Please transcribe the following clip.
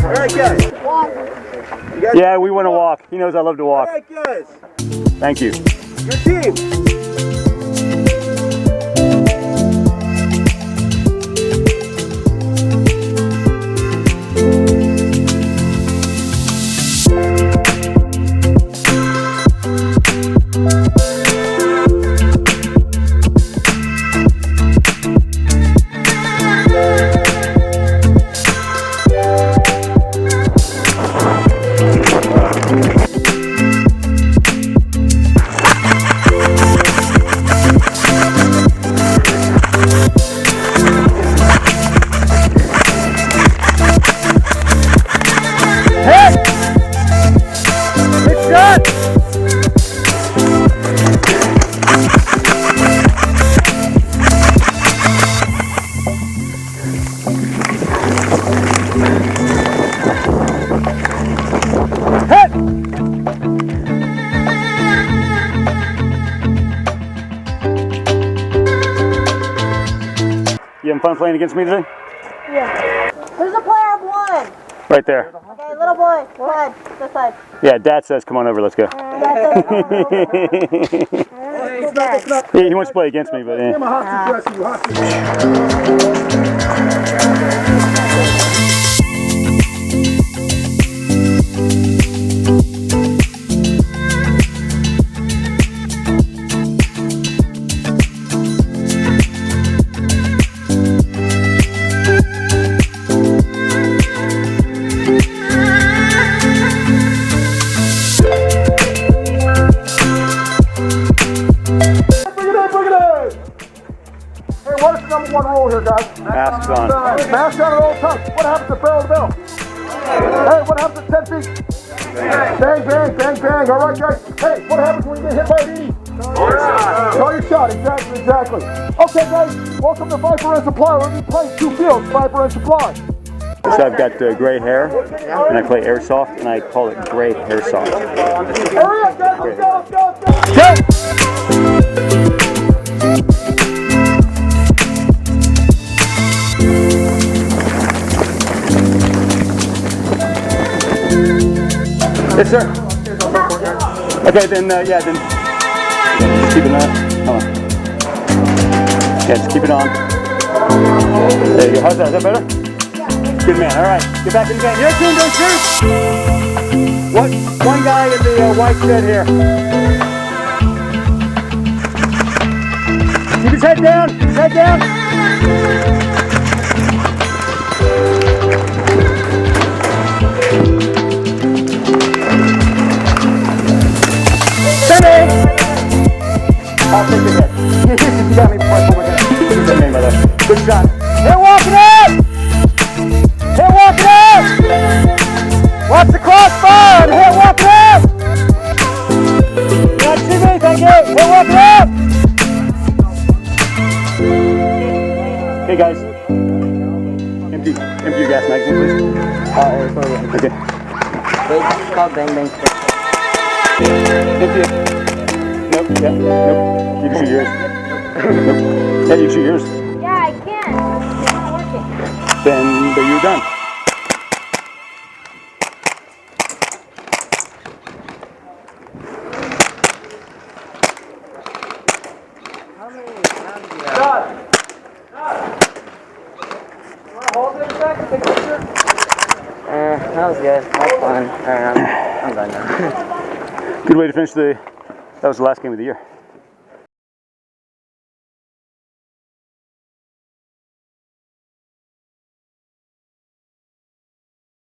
Alright guys. Yeah, we want to walk. He knows I love to walk. Alright guys. Thank you. Your team. You having fun playing against me today? Yeah. Who's the player of one? Right there. Okay, little boy, come on, this side. Yeah, Dad says come on over, let's go. Yeah, he wants to play against me, but What is the number one rule here, guys? Mask on. Mask on at all times. What happens at barrel to barrel? Hey, what happens at 10 feet? Bang, bang, bang, bang. All right, guys. Hey, what happens when you get hit by an ED? Call your shot. Exactly, exactly. Okay, guys. Welcome to Viper and Supply. We're going to be playing two fields, Viper and Supply. So I've got gray hair, and I play airsoft, and I call it gray hairsoft. Hurry up, guys. Let's go, let's go, let's go. Yes, sir. Okay, then, yeah, then. Just keep it on. Hold on. Yeah, just keep it on. There you go. How's that? Is that better? Good man. All right. Get back in the game. Your team, don't shoot. What? One guy in the white shed here. Keep his head down. Keep his head down. I'll take the hit. You got me before I pull my gun. Good name, by the way. Good shot. Hit walking up! Hit walking up! Watch the crossbar! Hit walking up! You got 2 minutes, thank you. Hit walking up! Hey guys. Empty your gas magazine, please. Okay. It's called Bang Bang. Empty it. Nope, yeah, nope. You can shoot yours. Nope. Yeah, you can shoot yours. Yeah, I can. It's not working. Then you're done. How many rounds do you have? Hold it a second, take a picture. That was good. That was fun. I'm done now. Good way to finish that was the last game of the year.